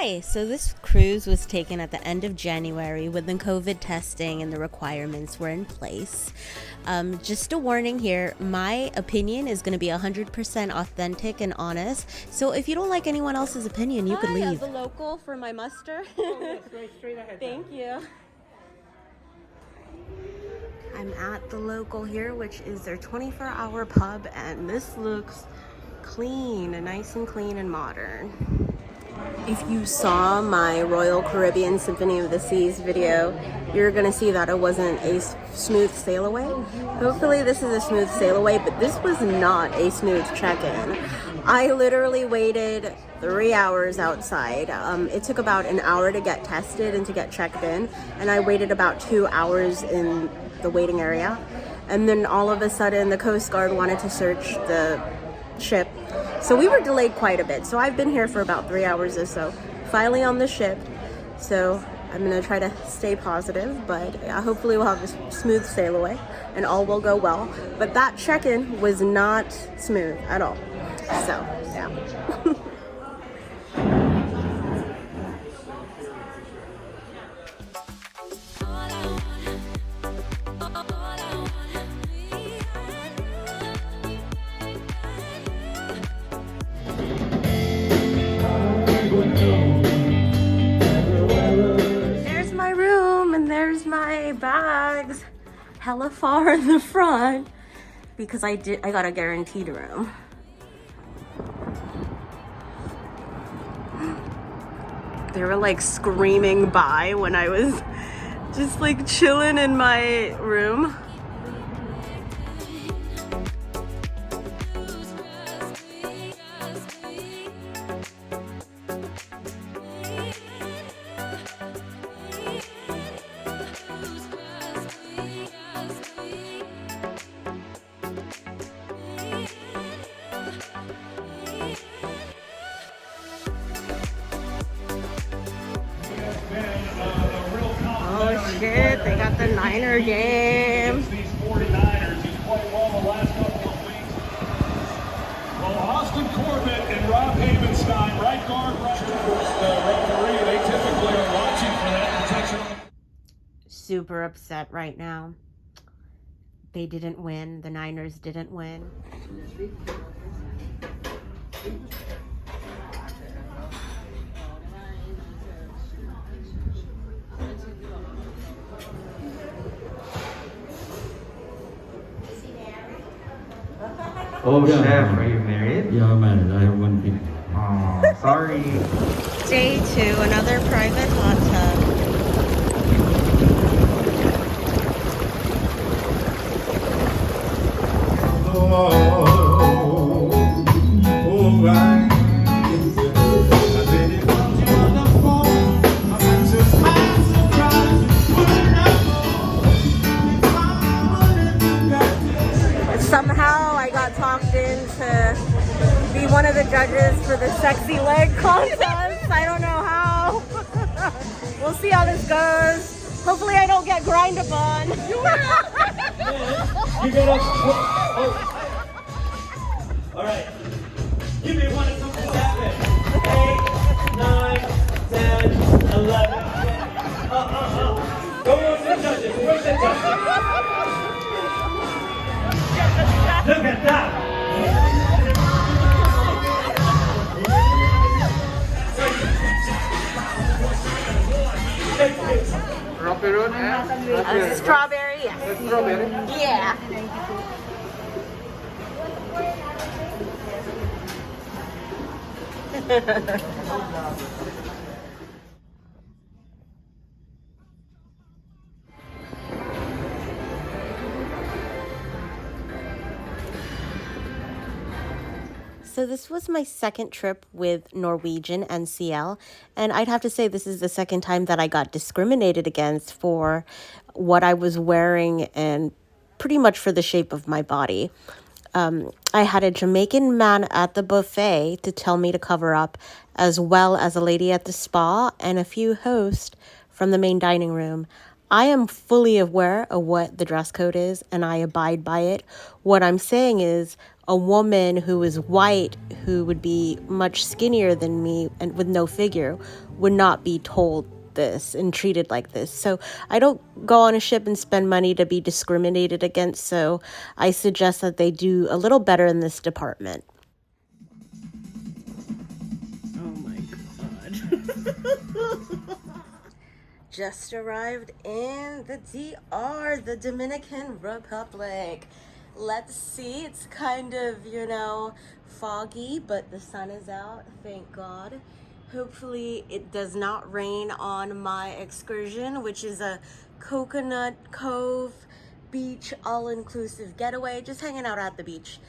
Hi, so this cruise was taken at the end of January when the COVID testing and the requirements were in place. Just a warning here, my opinion is going to be 100% authentic and honest, so if you don't like anyone else's opinion, you could leave. As a local for my muster. Yes, right straight ahead. Thank you. I'm at the local here, which is their 24-hour pub, and this looks clean, nice and clean and modern. If you saw my Royal Caribbean Symphony of the Seas video, you're gonna see that it wasn't a smooth sail away. Hopefully this is a smooth sail away, but this was not a smooth check-in. I literally waited 3 hours outside. It took about an hour to get tested and to get checked in, and I waited about 2 hours in the waiting area. And then all of a sudden the Coast Guard wanted to search the ship. So we were delayed quite a bit. So I've been here for about 3 hours or so, finally on the ship. So I'm gonna try to stay positive, but hopefully we'll have a smooth sail away and all will go well. But that check-in was not smooth at all. So, yeah. There's my room and there's my bags. Hella far in the front because I got a guaranteed room. They were like screaming by when I was just like chilling in my room. Oh shit, they got the Niner game. These 49ers, he's played well the last couple of weeks. Well, Austin Corbett and Rob Havenstein, right guard, right referee, they typically are watching for that protection. Super upset right now. They didn't win. The Niners didn't win. Oh, chef, are you married? Yeah, I'm married. I have one kid. Oh, sorry. Day 2, another private hot tub. Somehow I got talked in to be one of the judges for the sexy leg contest. I don't know how. We'll see how this goes. Hopefully I don't get grind upon. You gotta. Oh. All right. Give me 1 2 7, 8, 9, 10, 11. Go on the judges. Where's the judges? Look at that! Strawberry, yes. Strawberry? Yeah. So this was my second trip with Norwegian NCL, and I'd have to say this is the second time that I got discriminated against for what I was wearing and pretty much for the shape of my body. I had a Jamaican man at the buffet to tell me to cover up, as well as a lady at the spa and a few hosts from the main dining room. I am fully aware of what the dress code is and I abide by it. What I'm saying is a woman who is white, who would be much skinnier than me and with no figure, would not be told this and treated like this. So I don't go on a ship and spend money to be discriminated against. So I suggest that they do a little better in this department. Oh my God. Just arrived in the DR, the Dominican Republic. Let's see, it's kind of, you know, foggy, but the sun is out, thank God. Hopefully it does not rain on my excursion, which is a Coconut Cove beach all-inclusive getaway, just hanging out at the beach.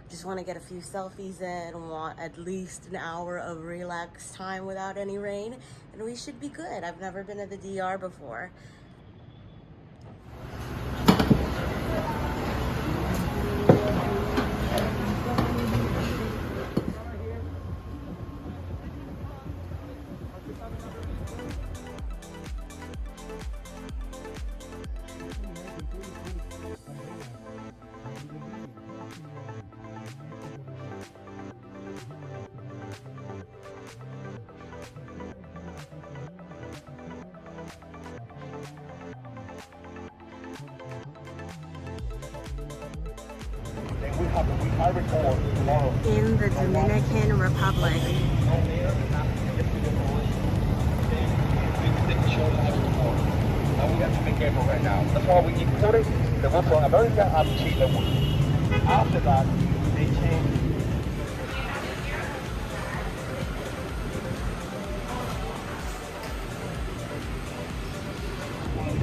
Just want to get a few selfies in, want at least an hour of relaxed time without any rain, and we should be good. I've never been to the DR before. In the Dominican Republic. Now we have to be careful right now. That's why we imported the wood from America and Chile wood. After that, they changed.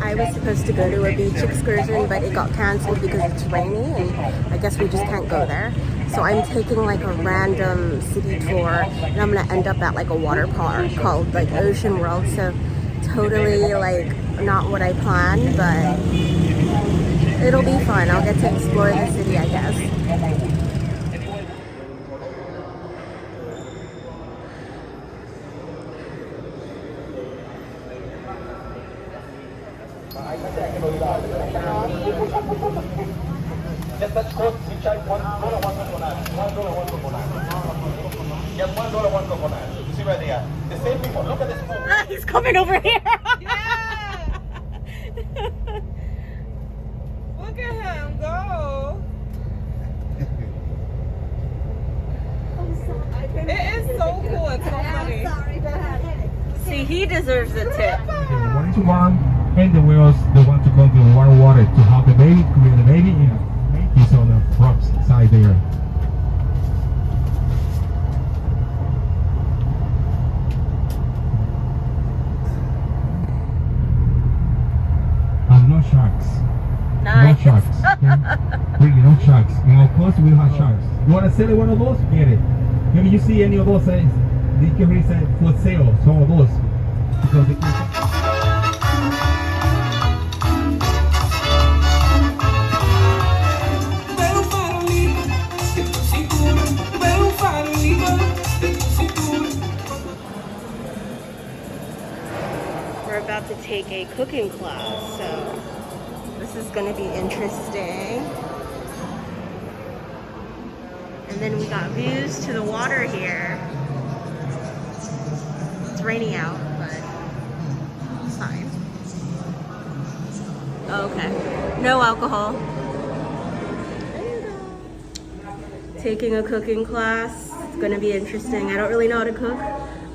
I was supposed to go to a beach excursion, but it got canceled because it's rainy, and I guess we just can't go there. So I'm taking like a random city tour, and I'm gonna end up at like a water park called like Ocean World. So totally like not what I planned, but it'll be fun. I'll get to explore the city, I guess. Just let's go each $1, one coconut. $1, one coconut. Just $1, one coconut. You see right there. The same people. Look at this food. He's coming over here. Yeah. Look at him go. It is so cool. It's so funny. See, he deserves a tip. One is one, and the whales they want to go to the warm water to have the baby, create the baby. He's on the rocks side there. And no sharks. Nice. No sharks. Okay? Really, no sharks. And of course, we'll have sharks. You want to sell one of those? Get it. Maybe you see any of those, they can really say for sale, some of those. Because they can... We're about to take a cooking class, so this is going to be interesting. And then we got views to the water here. It's raining out, but it's fine. Okay, no alcohol. Taking a cooking class. It's going to be interesting. I don't really know how to cook,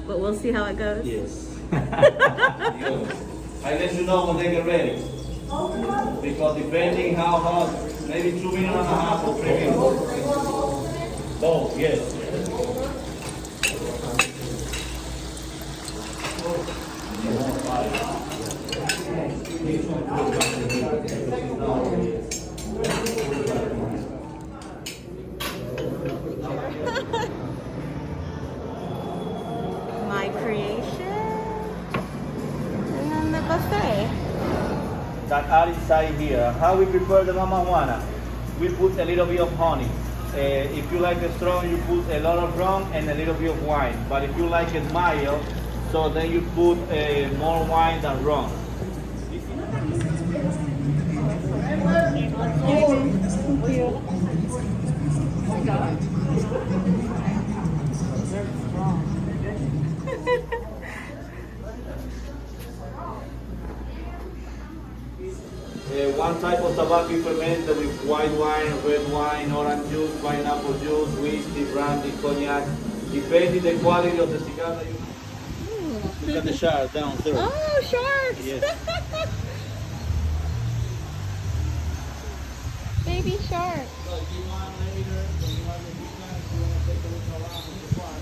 but we'll see how it goes. Yes. I let you know when they get ready. Because depending how hot, maybe 2 minutes and a half or 3 minutes. Oh, yes. My creation. And then the buffet. That are inside here. How we prepare the mamajuana? We put a little bit of honey. If you like it strong, you put a lot of rum and a little bit of wine. But if you like it mild, so then you put more wine than rum. One type of tobacco fermented with white wine, red wine, orange juice, pineapple juice, whiskey, brandy, cognac, depending the quality of the cigar that you. Look at the shark down there. Oh, sharks! Yes. Baby shark. So if you want later, when you have the weekend, you want to take a look around with the park.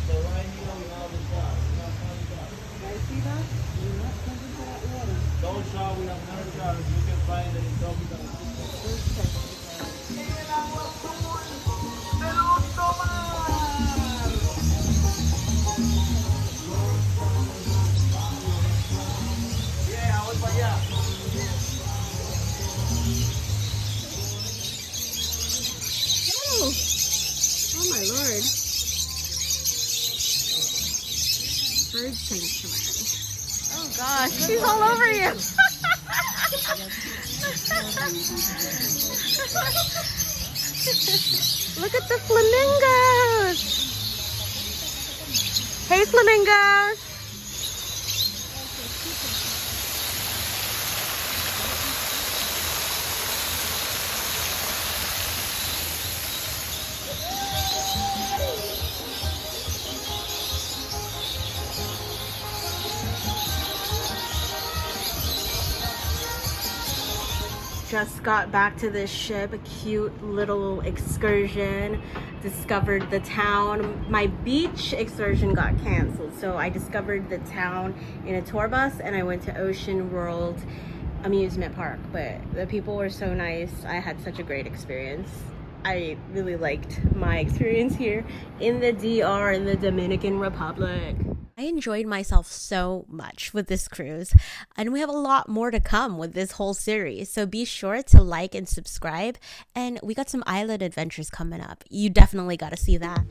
So right here we have the shark. We have 20 sharks. Guys, see that? You're not jumping to that water. Those sharks, we have 9 sharks. You can find them in tropical. Oh my lord. Bird sanctuary. Oh gosh, she's all over you. Look at the flamingos. Hey flamingos. Just got back to this ship, a cute little excursion, discovered the town. My beach excursion got canceled, so I discovered the town in a tour bus and I went to Ocean World Amusement Park, but the people were so nice. I had such a great experience. I really liked my experience here in the DR, in the Dominican Republic. I enjoyed myself so much with this cruise, and we have a lot more to come with this whole series, so be sure to like and subscribe, and we got some island adventures coming up. You definitely got to see that.